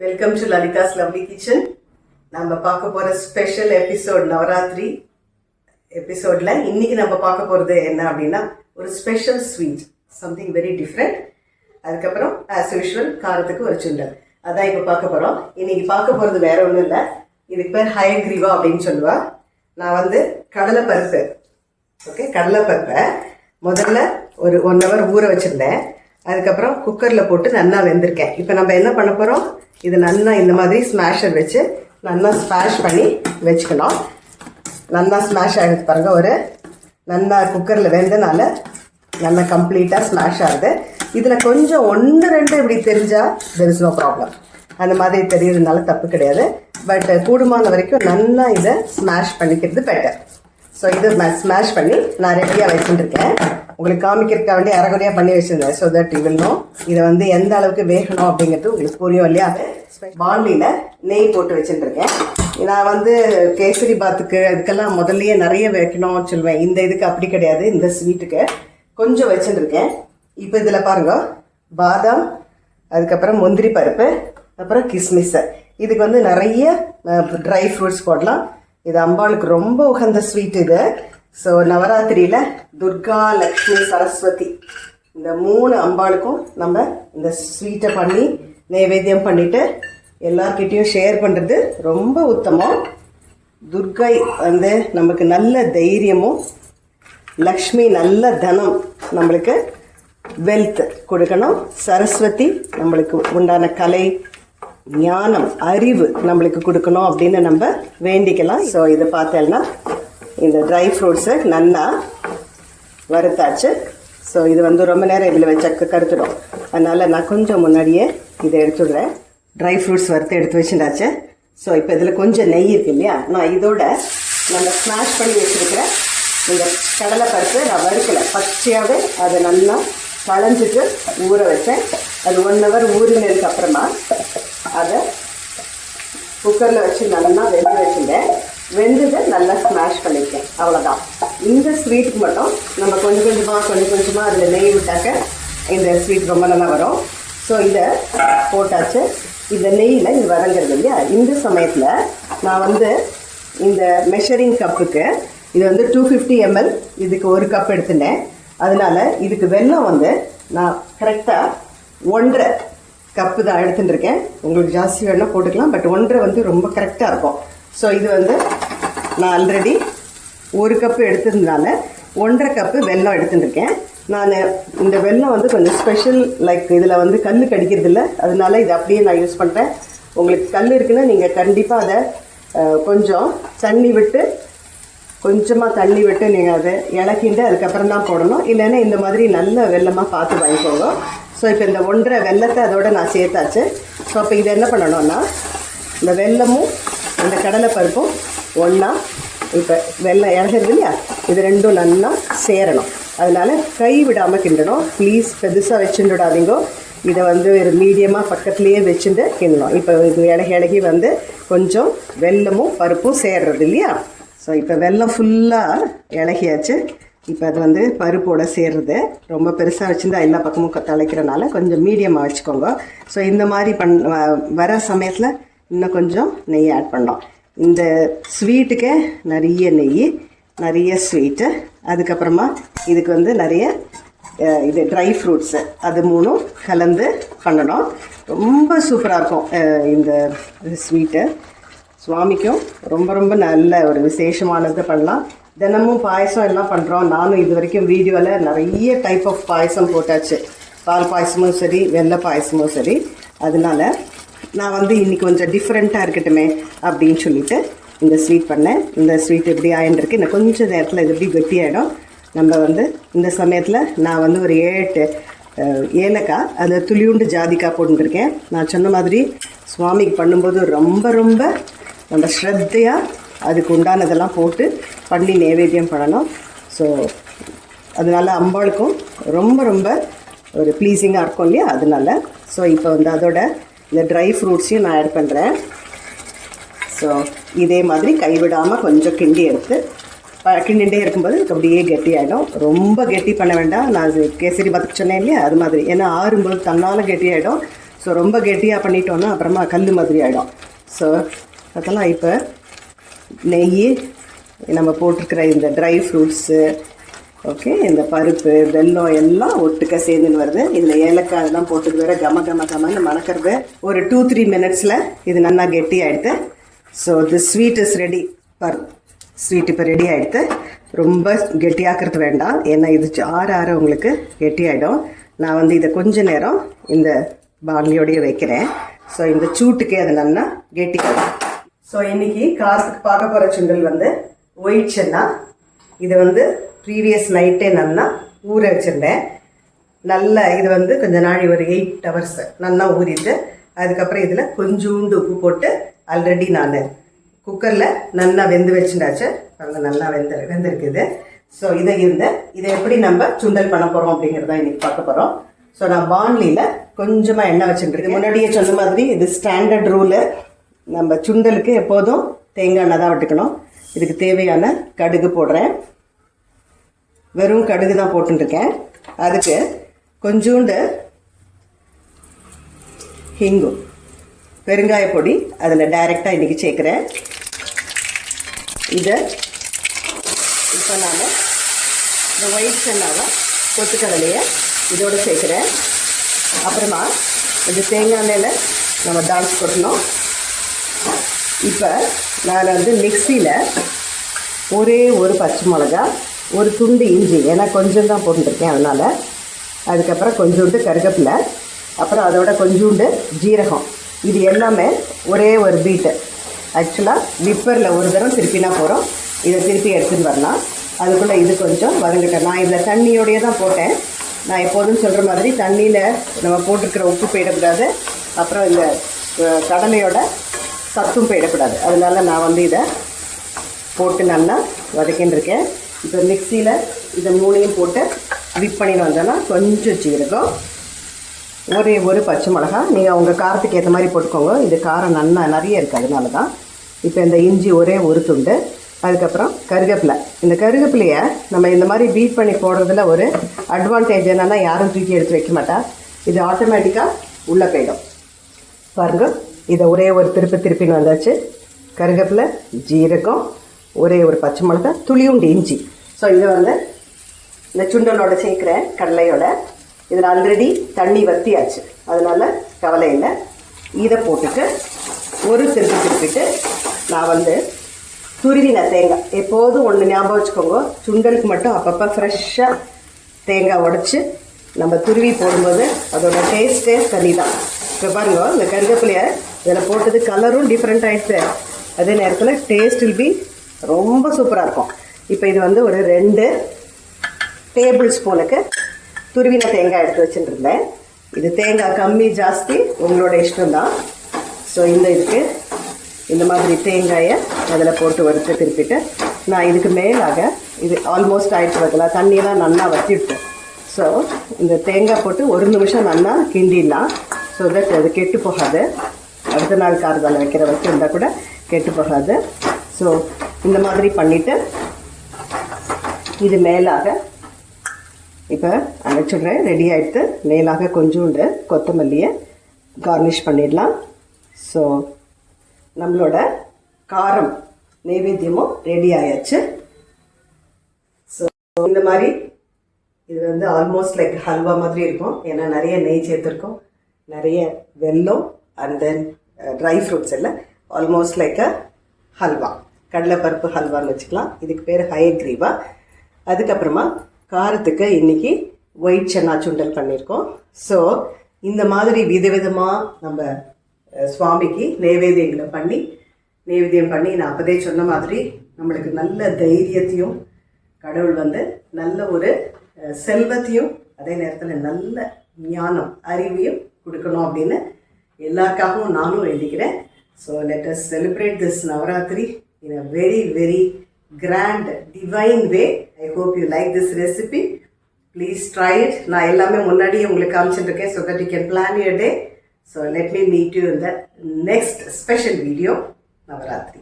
Welcome to Lalitha's lovely kitchen. நம்ம பார்க்க போற ஸ்பெஷல் எபிசோட் நவராத்திரி எபிசோட்ல இன்னைக்கு நம்ம பார்க்க போறது என்ன அப்படின்னா ஒரு special sweet, something very different. அதுக்கப்புறம் ஆஸ் யூஷுவல் காரத்துக்கு ஒரு சுண்டல், அதான் இப்போ பார்க்க போறோம். இன்னைக்கு பார்க்க போறது வேற ஒன்றும் இல்லை, இதுக்கு பேர் ஹயக்ரீவா அப்படின்னு சொல்லுவா. நான் வந்து கடலைப்பருப்பு, கடலைப்பருப்பை முதல்ல ஒரு 1 hour ஊற வச்சிருந்தேன். அதுக்கப்புறம் குக்கரில் போட்டு நல்லா வெந்திருக்கேன். இப்போ நம்ம என்ன பண்ண போகிறோம், இது நல்லா இந்த மாதிரி ஸ்மாஷர் வச்சு நல்லா ஸ்மாஷ் பண்ணி வச்சுக்கணும். நல்லா ஸ்மாஷ் ஆகிடுது பாருங்க, ஒரு நல்லா குக்கரில் வெந்தனால நல்லா கம்ப்ளீட்டாக ஸ்மாஷ் ஆகுது. இதில் கொஞ்சம் 1-2 இப்படி தெரிஞ்சால் தெர் இஸ் நோ ப்ராப்ளம், அந்த மாதிரி தெரியறதுனால தப்பு கிடையாது. பட் கூடுமான வரைக்கும் நல்லா இதை ஸ்மாஷ் பண்ணிக்கிறது பெட்டர். ஸோ இதை ஸ்மாஷ் பண்ணி நான் ரெடியாக வச்சுட்டுருக்கேன். உங்களுக்கு காமிக்கிறதுக்காக வேண்டிய அரைகுறையாக பண்ணி வச்சுருந்தேன். So that you will know இதை வந்து எந்த அளவுக்கு வேகணும் அப்படிங்கிறது உங்களுக்கு புரியும் இல்லையா. பாண்டியில் நெய் போட்டு வச்சுட்டுருக்கேன். நான் வந்து கேசரி பாத்துக்கு இதுக்கெல்லாம் முதல்லையே நிறைய வைக்கணும்னு சொல்லுவேன். இந்த இதுக்கு அப்படி கிடையாது, இந்த ஸ்வீட்டுக்கு கொஞ்சம் வச்சுட்டுருக்கேன். இப்போ இதில் பாருங்க, பாதாம், அதுக்கப்புறம் முந்திரி பருப்பு, அப்புறம் கிஸ்மிஸ். இதுக்கு வந்து நிறைய ட்ரை ஃப்ரூட்ஸ் போடலாம். இது அம்பாளுக்கு ரொம்ப உகந்த ஸ்வீட் இது. ஸோ நவராத்திரியில் துர்கா, லக்ஷ்மி, சரஸ்வதி இந்த 3 அம்பாளுக்கும் நம்ம இந்த ஸ்வீட்டை பண்ணி நைவேத்தியம் பண்ணிவிட்டு எல்லார்கிட்டையும் ஷேர் பண்ணுறது ரொம்ப உத்தமம். துர்கை வந்து நமக்கு நல்ல தைரியமும், லக்ஷ்மி நல்ல தனம், நம்மளுக்கு வெல்த் கொடுக்கணும். சரஸ்வதி நம்மளுக்கு உண்டான கலை, ஞானம், அறிவு நம்மளுக்கு கொடுக்கணும் அப்படின்னு நம்ம வேண்டிக்கலாம். ஸோ இதை பார்த்தேன்னா இந்த ட்ரை ஃப்ரூட்ஸை நல்லா வறுத்தாச்சு. ஸோ இது வந்து ரொம்ப நேரம் இதில் வச்ச கருத்துடும், அதனால் நான் கொஞ்சம் முன்னாடியே இதை எடுத்துடுறேன். ட்ரை ஃப்ரூட்ஸ் வறுத்து எடுத்து வச்சுட்டாச்சு. ஸோ இப்போ இதில் கொஞ்சம் நெய் இருக்கு இல்லையா, நான் இதோட நம்ம ஸ்மாஷ் பண்ணி வச்சுருக்கிற இந்த கடலைப்பருப்பு நான் வறுக்கலை, பச்சையாகவே அதை நல்லா களைஞ்சிட்டு ஊற வச்சேன். அது 1 hour ஊறினதுக்கு அப்புறமா அதை குக்கரில் வச்சு நல்லா வெந்து வச்சுட்டேன். வெந்ததை நல்லா ஸ்மாஷ் பண்ணியிருக்கேன், அவ்வளோதான். இந்த ஸ்வீட்டுக்கு மட்டும் நம்ம கொஞ்சம் கொஞ்சமாக அதில் நெய் விட்டாக்க இந்த ஸ்வீட் ரொம்ப நல்லா வரும். ஸோ இதை போட்டாச்சு. இந்த நெய்யில் இது வதங்கிறது இல்லையா, இந்த சமயத்தில் நான் வந்து இந்த மெஷரிங் கப்புக்கு இது வந்து 250 ml, இதுக்கு 1 கப் எடுத்துட்டேன். அதனால் இதுக்கு வெல்லம் வந்து நான் கரெக்டாக 1.5 கப்பு தான் எடுத்துட்டுருக்கேன். உங்களுக்கு ஜாஸ்தி வேணால் போட்டுக்கலாம், பட் 1.5 வந்து ரொம்ப கரெக்டாக இருக்கும். ஸோ இது வந்து நான் ஆல்ரெடி 1 கப்பு எடுத்ததுனால 1.5 கப்பு வெல்லம் எடுத்துட்டுருக்கேன். நான் இந்த வெல்லம் வந்து கொஞ்சம் ஸ்பெஷல், லைக் இதில் வந்து கல் கடிக்கிறது இல்லை, அதனால இதை அப்படியே நான் யூஸ் பண்ணுறேன். உங்களுக்கு கல் இருக்குன்னா நீங்கள் கண்டிப்பாக அதை கொஞ்சம் கொஞ்சமாக தண்ணி விட்டு நீங்கள் அதை இலக்கிண்டு அதுக்கப்புறம் தான் போடணும். இல்லைன்னா இந்த மாதிரி நல்ல வெல்லமாக பார்த்து வாங்கிக்கோங்க. ஸோ இப்போ இந்த 1.5 வெல்லத்தை அதோடு நான் சேர்த்தாச்சு. ஸோ அப்போ இதை என்ன பண்ணணும்னா, இந்த வெல்லமும் இந்த கடலைப்பருப்பும் ஒன்றா இப்போ வெல்லம் இறங்குறது இல்லையா, இது ரெண்டும் நல்லா சேரணும். அதனால் கை விடாமல் கிண்டணும். ப்ளீஸ் பெருசாக வச்சுடாதீங்க, இதை வந்து ஒரு மீடியமாக பக்கத்துலேயே வச்சுட்டு கிண்டணும். இப்போ இது இலகி வந்து கொஞ்சம் வெல்லமும் பருப்பும் சேர்றது இல்லையா. ஸோ இப்போ வெல்லம் ஃபுல்லாக இலகியாச்சு. இப்போ அது வந்து பருப்போடு சேர்றது. ரொம்ப பெருசாக வச்சுருந்தா எல்லா பக்கமும் தலைக்கிறனால கொஞ்சம் மீடியமாக வச்சுக்கோங்க. ஸோ இந்த மாதிரி வர சமயத்தில் இன்னும் கொஞ்சம் நெய் ஆட் பண்ணோம். இந்த ஸ்வீட்டுக்கு நிறைய நெய், நிறைய ஸ்வீட்டு, அதுக்கப்புறமா இதுக்கு வந்து நிறைய இது ட்ரை ஃப்ரூட்ஸு, அது 3 கலந்து பண்ணணும். ரொம்ப சூப்பராக இருக்கும் இந்த ஸ்வீட்டு. சுவாமிக்கும் ரொம்ப ரொம்ப நல்ல ஒரு விசேஷமானது பண்ணலாம். தினமும் பாயசம் எல்லாம் பண்ணுறோம். நானும் இது வரைக்கும் வீடியோவில் நிறைய டைப் ஆஃப் பாயசம் போட்டாச்சு, பால் பாயசமும் சரி, வெள்ளை பாயசமும் சரி. அதனால நான் வந்து இன்றைக்கி கொஞ்சம் டிஃப்ரெண்ட்டாக இருக்கட்டுமே அப்படின்னு சொல்லிட்டு இந்த ஸ்வீட் பண்ணேன். இந்த ஸ்வீட் எப்படி ஆயின்றிருக்கு, இன்னும் கொஞ்சம் நேரத்தில் இது எப்படி கெட்டியாகிடும். நம்ம வந்து இந்த சமயத்தில் நான் வந்து ஒரு 7 ஏலக்காய், அதில் துளியுண்டு ஜாதிக்காய் போட்டுருக்கேன். நான் சொன்ன மாதிரி சுவாமிக்கு பண்ணும்போது ரொம்ப ரொம்ப நம்ம ஸ்ரத்தையாக அதுக்கு உண்டானதெல்லாம் போட்டு பண்ணி நைவேத்தியம் பண்ணணும். ஸோ அதனால் அம்பாளுக்கும் ரொம்ப ரொம்ப ஒரு ப்ளீஸிங்காக இருக்கும் இல்லையா, அதனால. ஸோ இப்போ வந்து அதோட இந்த ட்ரை ஃப்ரூட்ஸையும் நான் ஆட் பண்ணுறேன். ஸோ இதே மாதிரி கைவிடாமல் கொஞ்சம் கிண்டி எடுத்து கிண்டிகிட்டே இருக்கும்போது இதுக்கு அப்படியே கெட்டி ஆகிடும். ரொம்ப கெட்டி பண்ண வேண்டாம். நான் கேசரி பாத்துக்கு சொன்னேன் இல்லையா, அது மாதிரி. ஏன்னா ஆறும்போது தன்னால் கெட்டி ஆகிடும். ஸோ ரொம்ப கெட்டியாக பண்ணிட்டோன்னா அப்புறமா கல் மாதிரி ஆகிடும். ஸோ அதெல்லாம் இப்போ நெய், நம்ம போட்டிருக்கிற இந்த ட்ரை ஃப்ரூட்ஸு, ஓகே, இந்த பருப்பு, வெல்லம் எல்லாம் ஒட்டுக்க சேர்ந்துன்னு வருது. இதில் ஏலக்காய் அதெல்லாம் போட்டுட்டு வேறு கமன்னு மணக்கிறது. ஒரு 2-3 மினிட்ஸில் இது நல்லா கெட்டி ஆகிடுது. So the sweet is ready. Sweet இப்போ ரெடி ஆகிடுது. ரொம்ப கெட்டியாக்குறது வேண்டாம், ஏன்னா இது ஆற உங்களுக்கு கெட்டி ஆகிடும். நான் வந்து இதை கொஞ்ச நேரம் இந்த பாண்டியோடையே வைக்கிறேன். ஸோ இந்த சூட்டுக்கே அது நல்லா கெட்டி ஆகிடும். ஸோ இன்றைக்கி காரத்துக்கு பார்க்க போகிற சுண்டல் வந்து ஒயிட் சென்னா. இது வந்து ப்ரீவியஸ் நைட்டே நல்லா ஊற வச்சுருந்தேன். நல்லா இது வந்து கொஞ்சம் நாளை ஒரு 8 hours நல்லா ஊறிட்டு, அதுக்கப்புறம் இதில் கொஞ்சோண்டு உப்பு போட்டு ஆல்ரெடி நான் குக்கரில் நல்லா வெந்து வச்சுட்டாச்சு. நல்லா வெந்திருக்குது. ஸோ இதை எப்படி நம்ம சுண்டல் பண்ண போகிறோம் அப்படிங்கிறத இன்றைக்கி பார்க்க போகிறோம். ஸோ நான் பாண்லியில் கொஞ்சமாக எண்ணெய் வச்சுட்டுருக்கேன். முன்னாடியே சொன்ன மாதிரி இது ஸ்டாண்டர்ட் ரூலு. நம்ம சுண்டலுக்கு எப்போதும் தேங்காய் எண்ணெய் தான் விட்டுக்கணும். இதுக்கு தேவையான கடுகு போடுறேன். வெறும் கடுகு தான் போட்டுருக்கேன். அதுக்கு கொஞ்சோண்டு ஹிங்கு, பெருங்காய பொடி அதில் டைரெக்டாக இன்றைக்கி சேர்க்குறேன். இதை இப்போ நான் இந்த ஒயிட் சென்னாவை கொத்துக்கடலையை இதோடு சேர்க்குறேன். அப்புறமா இந்த தேங்காய் எண்ணெயில் நம்ம டான்ஸ் கொட்டணும். இப்போ நான் வந்து மிக்சியில் ஒரே ஒரு பச்சை மிளகா, ஒரு துண்டு இஞ்சி, ஏன்னா கொஞ்சம் தான் போட்டுருக்கேன் அதனால், அதுக்கப்புறம் கொஞ்சோண்டு கருவேப்பிலை, அப்புறம் அதோட கொஞ்சோண்டு ஜீரகம், இது எல்லாமே ஒரே ஒரு பீட்டு. ஆக்சுவலாக விப்பரில் ஒரு தரம் திருப்பினா போகிறோம். இதை திருப்பி எடுத்துன்னு வரலாம். அதுக்குள்ளே இது கொஞ்சம் வதங்கிட்டேன். நான் இதில் தண்ணியோடையே தான் போட்டேன். நான் எப்போதும் சொல்கிற மாதிரி தண்ணியில் நம்ம போட்டிருக்கிற உப்பு போயிடக்கூடாது, அப்புறம் இந்த கடலையோட சத்தும் போயிடக்கூடாது. அதனால நான் வந்து இதை போட்டு நல்லா வதக்கின்னு இருக்கேன். இப்போ மிக்சியில் இதை 3ஐயும் போட்டு விப் பண்ணின்னு வந்தோன்னா கொஞ்சம் ஜீரகம், ஒரே ஒரு பச்சை மிளகா, நீங்கள் உங்கள் காரத்துக்கு ஏற்ற மாதிரி போட்டுக்கோங்க. இது காரம் நல்லா நிறைய இருக்குது, அதனால தான். இப்போ இந்த இஞ்சி ஒரே ஒரு துண்டு, அதுக்கப்புறம் கருவேப்பிலை. இந்த கருவேப்பிலையை நம்ம இந்த மாதிரி பீட் பண்ணி போடுறதுல ஒரு அட்வான்டேஜ் என்னென்னா, யாரும் தூக்கி எடுத்து வைக்க மாட்டா, இது ஆட்டோமேட்டிக்காக உள்ளே போயிடும். பாருங்கள், இதை ஒரே ஒரு திருப்பின்னு வந்தாச்சு. கருவேப்பிலை, ஜீரகம், ஒரே ஒரு பச்சை மிளகா, துளியுண்டு இஞ்சி. ஸோ இதை வந்து இந்த சுண்டலோட சேர்க்குறேன், கடலையோட. இதில் ஆல்ரெடி தண்ணி வற்றியாச்சு, அதனால் கவலை இல்லை. இதை போட்டுட்டு ஒரு திருப்பிட்டு நான் வந்து துருவின தேங்காய், எப்போதும் ஒன்று ஞாபகம் வச்சுக்கோங்க, சுண்டலுக்கு மட்டும் அப்பப்போ ஃப்ரெஷ்ஷாக தேங்காய் உடச்சி நம்ம துருவி போடும்போது அதோட டேஸ்ட்டே தனி தான். இப்போ பாருங்க, இந்த கருவேப்பிலையை இதில் போட்டது கலரும் டிஃப்ரெண்ட் ஆகிடுச்சு, அதே நேரத்தில் டேஸ்ட் வில் பி ரொம்ப சூப்பராக இருக்கும். இப்போ இது வந்து ஒரு 2 டேபிள் ஸ்பூனுக்கு துருவின தேங்காய் எடுத்து வச்சுருந்தேன். இது தேங்காய் கம்மி ஜாஸ்தி உங்களோட இஷ்டம்தான். ஸோ இதுக்கு இந்த மாதிரி தேங்காயை அதில் போட்டு வறுத்து திருப்பிட்டு, நான் இதுக்கு மேலாக இது ஆல்மோஸ்ட் ஆகிட்டு வரல, தண்ணியெல்லாம் நல்லா வற்றிவிட்டேன். ஸோ இந்த தேங்காய் போட்டு 1 நிமிஷம் நல்லா கிண்டிடலாம். ஸோ தட் அது கெட்டு போகாது. அடுத்த நாள் காரதால் வைக்கிற வச்சுருந்தா கூட கெட்டு போகாது. ஸோ இந்த மாதிரி பண்ணிவிட்டு இது மேலாக இப்போ அரைச்சிடுறேன். ரெடி ஆகிடுத்து. மேலாக கொஞ்சோண்டு கொத்தமல்லியை கார்னிஷ் பண்ணிடலாம். ஸோ நம்மளோட காரம் நைவேத்தியமும் ரெடி ஆயாச்சு. ஸோ இந்த மாதிரி இது வந்து ஆல்மோஸ்ட் லைக் ஹல்வா மாதிரி இருக்கும், ஏன்னா நிறைய நெய் சேர்த்துருக்கோம், நிறைய வெல்லம் அண்ட் தென் ட்ரை ஃப்ரூட்ஸ் எல்லாம். ஆல்மோஸ்ட் லைக் அ ஹல்வா, கடலைப்பருப்பு ஹல்வான்னு வச்சுக்கலாம். இதுக்கு பேர் ஹயக்ரீவா. அதுக்கப்புறமா காரத்துக்கு இன்றைக்கி ஒயிட் சென்னா சுண்டல் பண்ணியிருக்கோம். ஸோ இந்த மாதிரி விதவிதமாக நம்ம சுவாமிக்கு நைவேத்தியம் பண்ணி நான் அப்போதே சொன்ன மாதிரி நம்மளுக்கு நல்ல தைரியத்தையும், கடவுள் வந்து நல்ல ஒரு செல்வத்தையும், அதே நேரத்தில் நல்ல ஞானம் அறிவையும் கொடுக்கணும் அப்படின்னு எல்லாருக்காகவும் நானும் எழுதிக்கிறேன். So let us celebrate this Navratri in a very very grand divine way. I hope you like this recipe. Please try it. நான் எல்லாமே முன்னாடியே உங்களுக்கு காமிச்சிருக்கேன், so that you can plan your day. So let me meet you in the next special video, Navaratri.